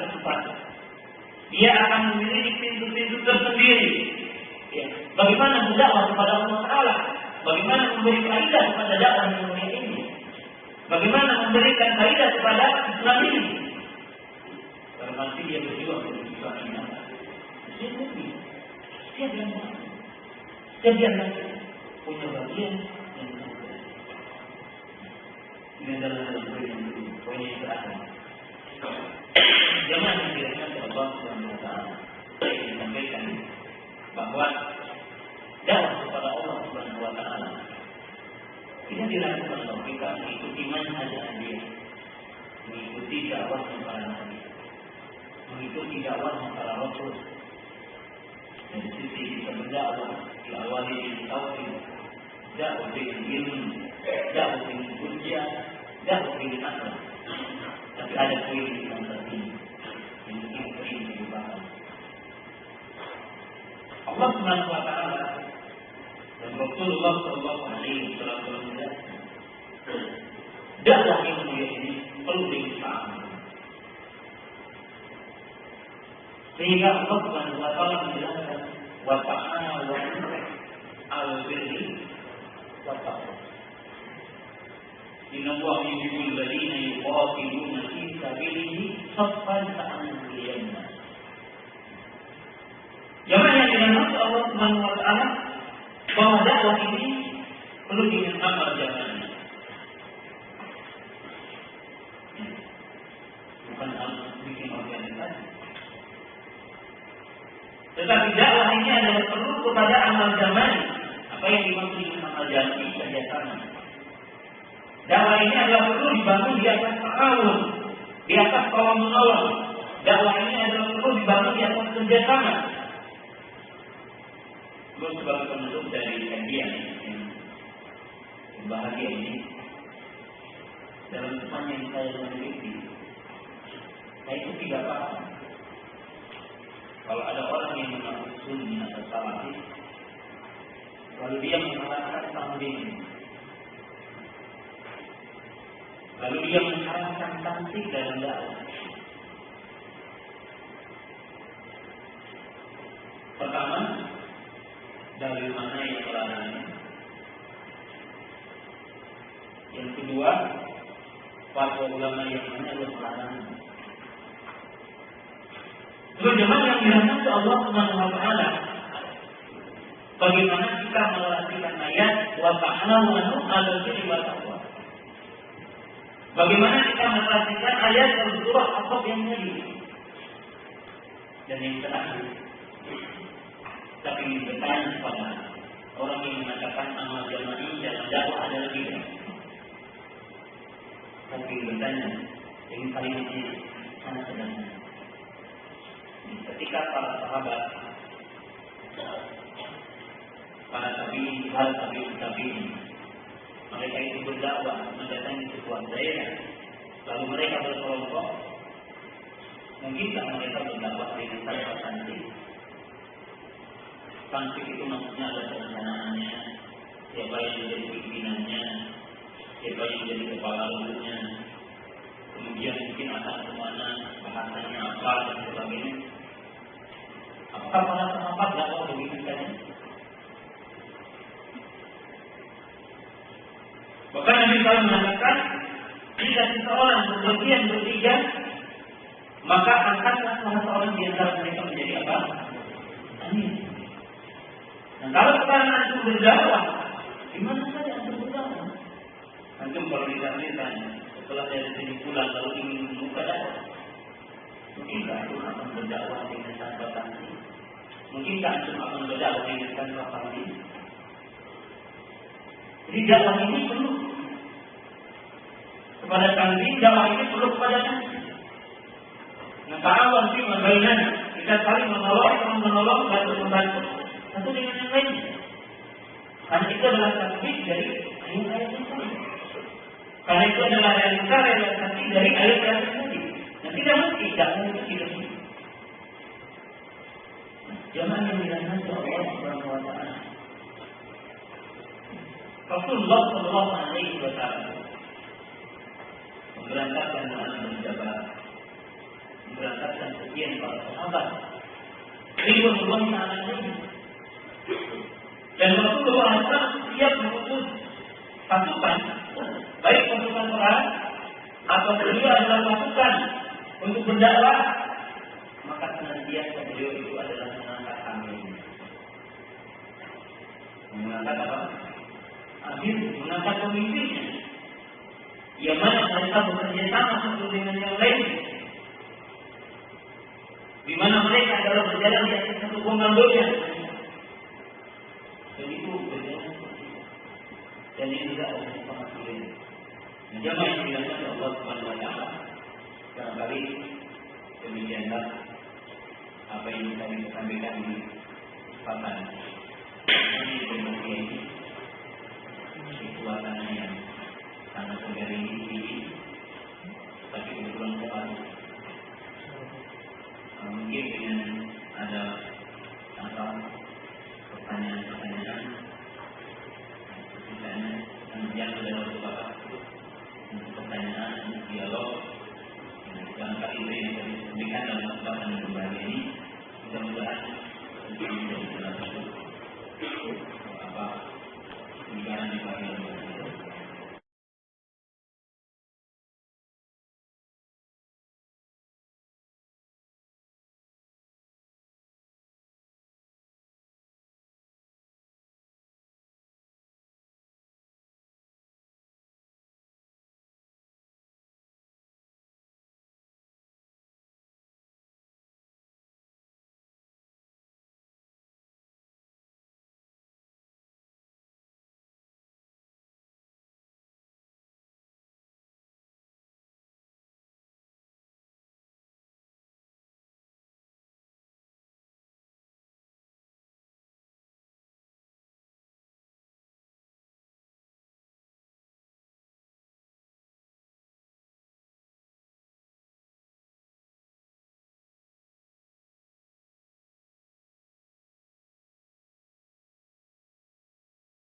Dia akan memiliki pintu-pintu tersendiri. Ya. Bagaimana berdakwah kepada Allah Taala? Bagaimana memberi faedah kepada dakwah yang mulia ini? Bagaimana memberikan faedah kepada Islam ini? Karena dia berjuang untuk Islam ini. Setiap yang punya bagian yang berbeda. Ini adalah poin yang terakhir. Jangan dirahmati Allah Subhanahu wa taala. Saya sampaikan bahwa dakwah kepada Allah Subhanahu wa taala tidak dilakukan oleh kita mengikuti manhaj dia, mengikuti dakwah para nabi, mengikuti dakwah para rasul. Dari sisi kita berdakwah diawali dengan tauhid, dakwah dengan ilmu, dakwah dengan hujjah, dakwah dengan akal. Tapi ada poin di antara ini yang poin perubahan. Allah Subhanahu wa taala dan Rasulullah sallallahu alaihi wasallam menjelaskan dakwah yang mulia ini perlu dipahami. Sehingga Allah Subhanahu wa taala menjelaskan wa ta'ala wa al-birri wa taqwa. Inna Allah yuhibbul ladzina yuqatiluna fi sabilihi saffan ka'annahum bunyanun. Jamaah yang dirahmati Allah Subhanahu wa taala, bahwa dakwah ini perlu dengan amal jamaah. Bukan bikin organisasi. Tetapi dakwah ini adalah perlu kepada amal jamaah. Apa yang dimaksud dengan amal jamaah? Kerjasama. Dakwah ini adalah perlu dibangun di atas ta'awun, di atas tolong menolong. Dakwah ini adalah perlu dibangun di atas kerjasama. Belum sebagai penutup dari kajian yang bahagia ini, dalam teman yang saya memiliki, saya itu tidak paham. Kalau ada orang yang mengaku sunni atau salafi, lalu dia mengharapkan tamrin, lalu dia mengharapkan tansik dalam dakwah. Pertama, dari mana yang melarangnya? Yang kedua, fatwa ulama yang mana yang melarangnya? Bagaimana yang dirahmati Allah Subhanahu wa taala? Bagaimana kita melaraskan ayat wa ta'ala wa al-birri wa taqwa? Bagaimana kita melaraskan ayat dalam surah Al-Qaf yang tadi? Dan yang terakhir, tapi bertanya kepada orang yang mengatakan amal jamaah dalam dakwah adalah tidak. Tapi bertanya, ini kalimatnya sangat sederhana. Ketika para sahabat, para tabi'in, mereka itu berdakwah mendatangi sebuah daerah, lalu mereka berkelompok, mungkinkah mereka berdakwah dengan tanpa tansik? Tansik itu maksudnya adalah perencanaannya, siapa yang menjadi pimpinannya, siapa yang menjadi kepala rukuknya, kemudian mungkin akan kemana, bahasanya apa dan sebagainya. Apakah para sahabat dakwah begitu saja? Bahkan Nabi SAW mengatakan, jika seseorang berbagian bertiga, maka angkatlah salah seorang di antara mereka menjadi apa? Amin. Nah, kalau sekarang antum berdakwah, di mana saja antum berdakwah? Antum kalau ditanya setelah dari sini pulang lalu ingin membuka dakwah, mungkinkah antum akan berdakwah dengan tanpa tanggung? Mungkinkah antum akan berdakwah dengan tanpa tanggung? Jadi dakwah ini perlu kepada kambing, dakwah ini perlu kepada kambing. Nah, ta'awun fi ma bainana, kita saling menolong dan membantu satu dengan yang lain. Karena itu adalah tasbih dari ayat-ayat yang tadi. Karena itu adalah realisasi dari ayat-ayat yang tadi. Nah, tidak mungkin dakwah itu tidak mungkin. Jangan yang dirahmati Allah Subhanahu wa taala. Rasulullah sallallahu alaihi wasallam memberangkatkan Mu'adz bin Jabal, memberangkatkan sekian para sahabat, ridwanullah ta'ala alaihim. Dan Rasulullah SAW siap mengutus pasukan, baik pasukan perang atau beliau adalah pasukan untuk berdakwah, maka senantiasa beliau itu adalah mengangkat kambing. Mengangkat apa? Akhir mengangkat pemimpinnya. Yang mana mereka bekerja sama satu dengan yang lain. Di mana mereka adalah berjalan di atas satu komandonya. Dan itu berjalan seperti itu. Dan ini tidak oleh sangat kalian. Nah, jamaah yang dilakukan Allah Subhanahu wa taala, barangkali demikianlah apa yang kami sampaikan di kesempatan ini. Kekuatannya yang sangat dari ini, tapi kebetulan kembali. Mungkin dengan ada pertanyaan-pertanyaan, misalnya yang sudah beberapa untuk pertanyaan, untuk dialog, barangkali itu yang saya sampaikan dalam kesempatan yang kembali ini, mudah-mudahan menjadi salah satu pembicaraan di bagian